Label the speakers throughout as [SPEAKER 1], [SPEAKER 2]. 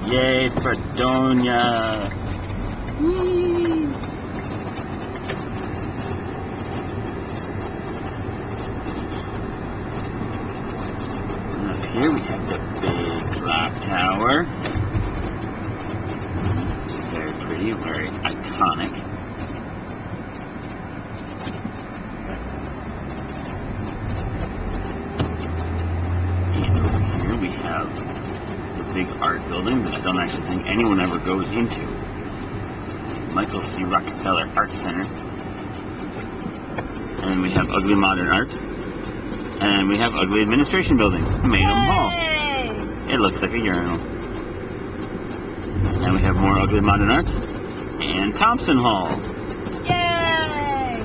[SPEAKER 1] Yay, Fredonia! Whee! And up here we have the big clock tower. Very pretty, very iconic. And over here we have the big art building that I don't actually think anyone ever goes into. Michael C. Rockefeller Art Center. And we have ugly modern art. And we have ugly administration building, Mayhem Hall. It looks like a urinal. And we have more ugly modern art. And Thompson Hall.
[SPEAKER 2] Yay!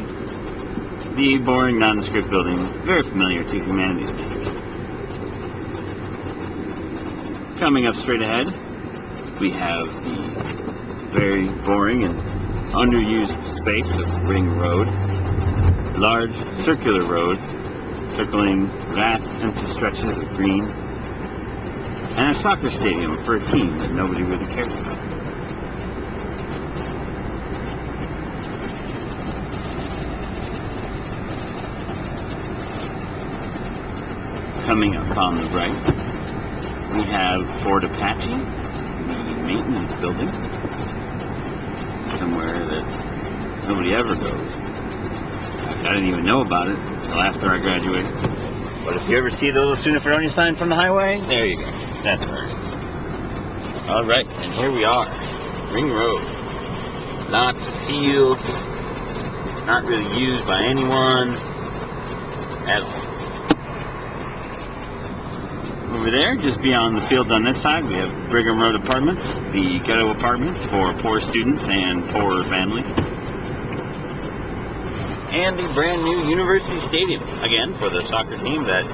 [SPEAKER 1] The boring nondescript building, very familiar to humanities majors. Coming up straight ahead, we have the very boring and underused space of Ring Road. Large circular road, circling vast empty stretches of green. And a soccer stadium for a team that nobody really cares about. Coming up on the right, we have Fort Apache, the maintenance building, somewhere that nobody ever goes. I didn't even know about it until after I graduated. But if you ever see the little SUNY Fredonia sign from the highway, there you go. That's where it is. Alright, and here we are. Ring Road. Lots of fields. Not really used by anyone at all. Over there, just beyond the field on this side, we have Brigham Road Apartments, the ghetto apartments for poor students and poorer families. And the brand new University Stadium, again, for the soccer team that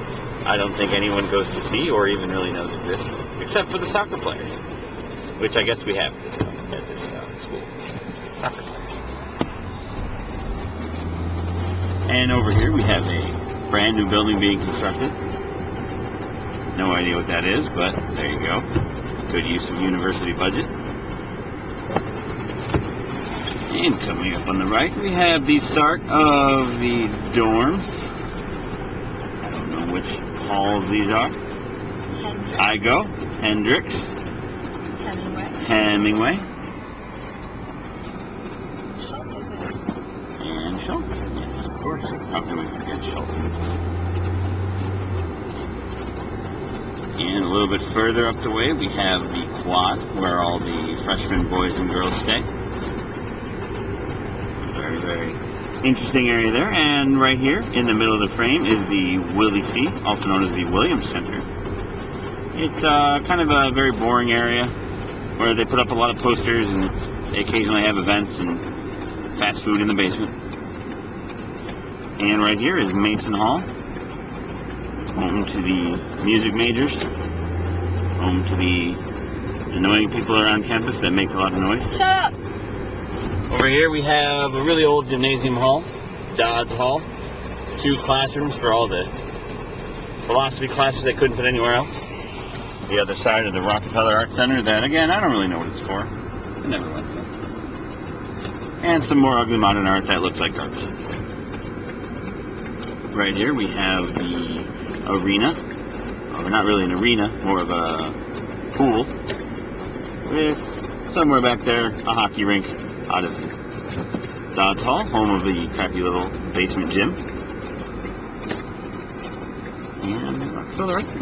[SPEAKER 1] I don't think anyone goes to see or even really knows exists, except for the soccer players, which I guess we have at this school. Soccer players. And over here we have a brand new building being constructed. No idea what that is, but there you go. Good use of university budget. And coming up on the right, we have the start of the dorms. I don't know which halls these are. Igo, Hendricks, Hemingway, and Schultz. Yes, of course. How can we forget Schultz? And a little bit further up the way, we have the quad, where all the freshman boys and girls stay. Very, very interesting area there. And right here, in the middle of the frame, is the Willie C., also known as the Williams Center. It's kind of a very boring area, where they put up a lot of posters, and they occasionally have events and fast food in the basement. And right here is Mason Hall. Home to the music majors, home to the annoying people around campus that make a lot of noise.
[SPEAKER 2] Shut up!
[SPEAKER 1] Over here we have a really old gymnasium hall, Dodds Hall. 2 classrooms for all the philosophy classes they couldn't put anywhere else. The other side of the Rockefeller Art Center that, again, I don't really know what it's for. I never went there. And some more ugly modern art that looks like garbage. Right here we have the arena, or not really an arena, more of a pool, with somewhere back there a hockey rink out of Dodds Hall, home of the crappy little basement gym, and Rockefeller Arts.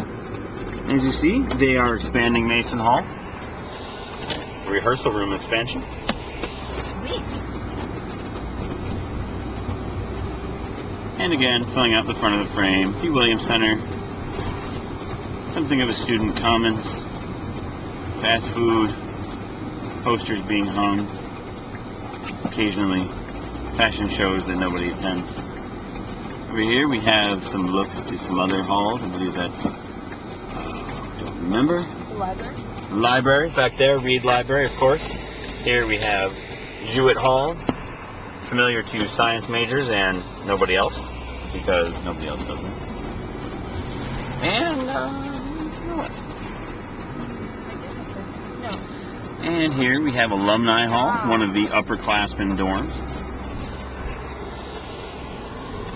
[SPEAKER 1] As you see, they are expanding Mason Hall, rehearsal room expansion.
[SPEAKER 2] Sweet.
[SPEAKER 1] And again, filling out the front of the frame, the Williams Center, something of a student commons, fast food, posters being hung, occasionally fashion shows that nobody attends. Over here we have some looks to some other halls. I believe that's, don't remember.
[SPEAKER 2] Library.
[SPEAKER 1] Library, back there, Reed Library, of course. Here we have Jewett Hall, familiar to science majors and nobody else, because nobody else goes there. And, you know what?
[SPEAKER 2] No.
[SPEAKER 1] And here we have Alumni Hall, one of the upperclassmen dorms.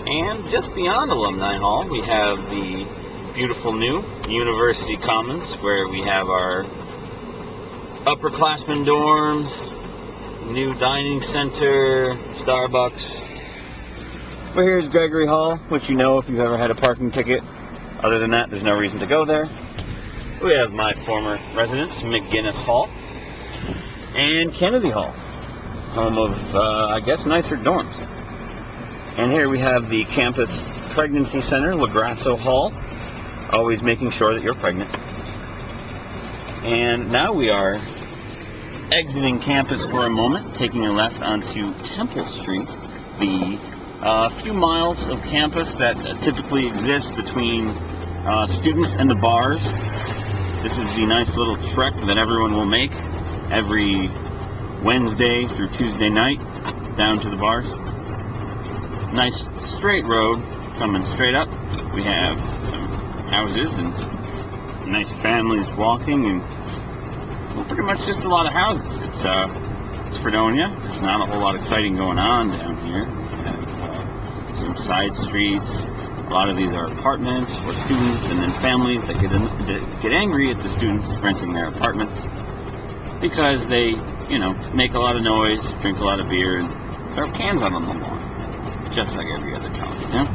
[SPEAKER 1] And just beyond Alumni Hall, we have the beautiful new University Commons, where we have our upperclassmen dorms, new dining center, Starbucks. But here's Gregory Hall, which you know if you've ever had a parking ticket. Other than that, there's no reason to go there. We have my former residence, McGinnis Hall, and Kennedy Hall, home of, I guess, nicer dorms. And here we have the campus pregnancy center, LaGrasso Hall, always making sure that you're pregnant. And now we are exiting campus for a moment, taking a left onto Temple Street, the few miles of campus that typically exist between students and the bars. This is the nice little trek that everyone will make every Wednesday through Tuesday night down to the bars. Nice straight road coming straight up. We have some houses and nice families walking, and well, pretty much just a lot of houses. It's Fredonia. There's not a whole lot exciting going on down here. We have some side streets. A lot of these are apartments for students, and then families that get angry at the students renting their apartments because they, you know, make a lot of noise, drink a lot of beer, and throw cans out on the lawn, just like every other college town.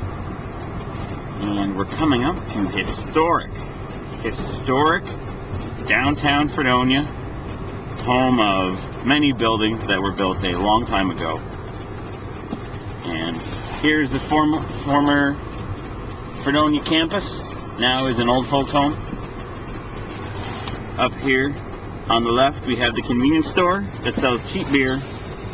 [SPEAKER 1] And we're coming up to historic downtown Fredonia, home of many buildings that were built a long time ago. And here's the former Fredonia campus, now is an old folks home. Up here on the left we have the convenience store that sells cheap beer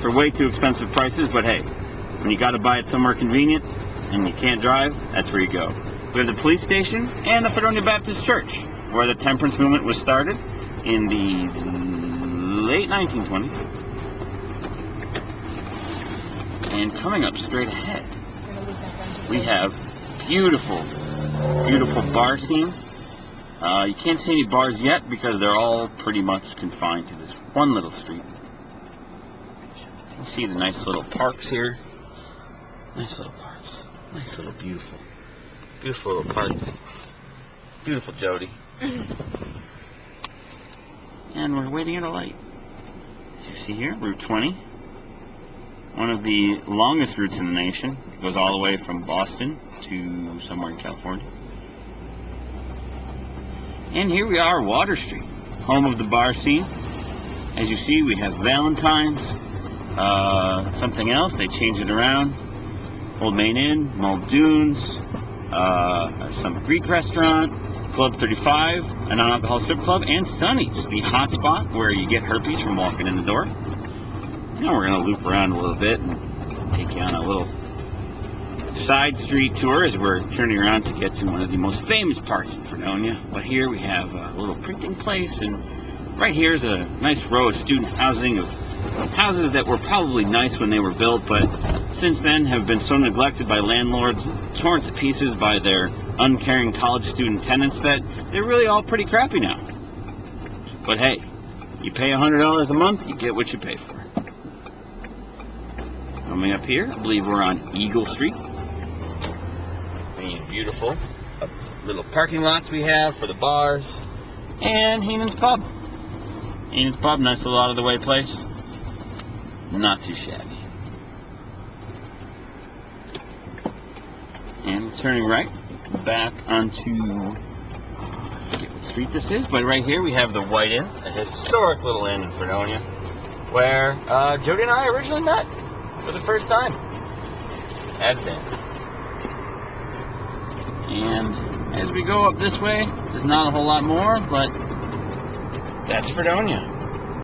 [SPEAKER 1] for way too expensive prices, but hey, when you gotta buy it somewhere convenient and you can't drive, that's where you go. We have the police station and the Fredonia Baptist Church, where the temperance movement was started in the late 1920s. And coming up straight ahead, we have beautiful bar scene. You can't see any bars yet because they're all pretty much confined to this one little street. You see the nice little parks here. Nice little parks. Nice little beautiful little parks. Beautiful Jody. And we're waiting at a light. As you see here, Route 20. One of the longest routes in the nation. It goes all the way from Boston to somewhere in California. And here we are, Water Street, home of the bar scene. As you see, we have Valentine's, something else, they changed it around. Old Main Inn, Muldoon's, some Greek restaurant, Club 35, a non-alcoholic strip club, and Sonny's, the hot spot where you get herpes from walking in the door. And we're going to loop around a little bit and take you on a little side street tour as we're turning around to get to one of the most famous parts of Fredonia. But here we have a little printing place, and right here is a nice row of student housing, of houses that were probably nice when they were built, but since then have been so neglected by landlords, torn to pieces by their uncaring college student tenants, that they're really all pretty crappy now. But hey, you pay $100 a month, you get what you pay for. Coming up here, I believe we're on Eagle Street. Being beautiful. Little parking lots we have for the bars. And Heenan's Pub. Heenan's Pub, nice little out-of-the-way place. Not too shabby. And turning right, back onto, I forget what street this is, but right here we have the White Inn, a historic little inn in Fredonia, where Jody and I originally met for the first time at a dance. And as we go up this way, there's not a whole lot more, but that's Fredonia.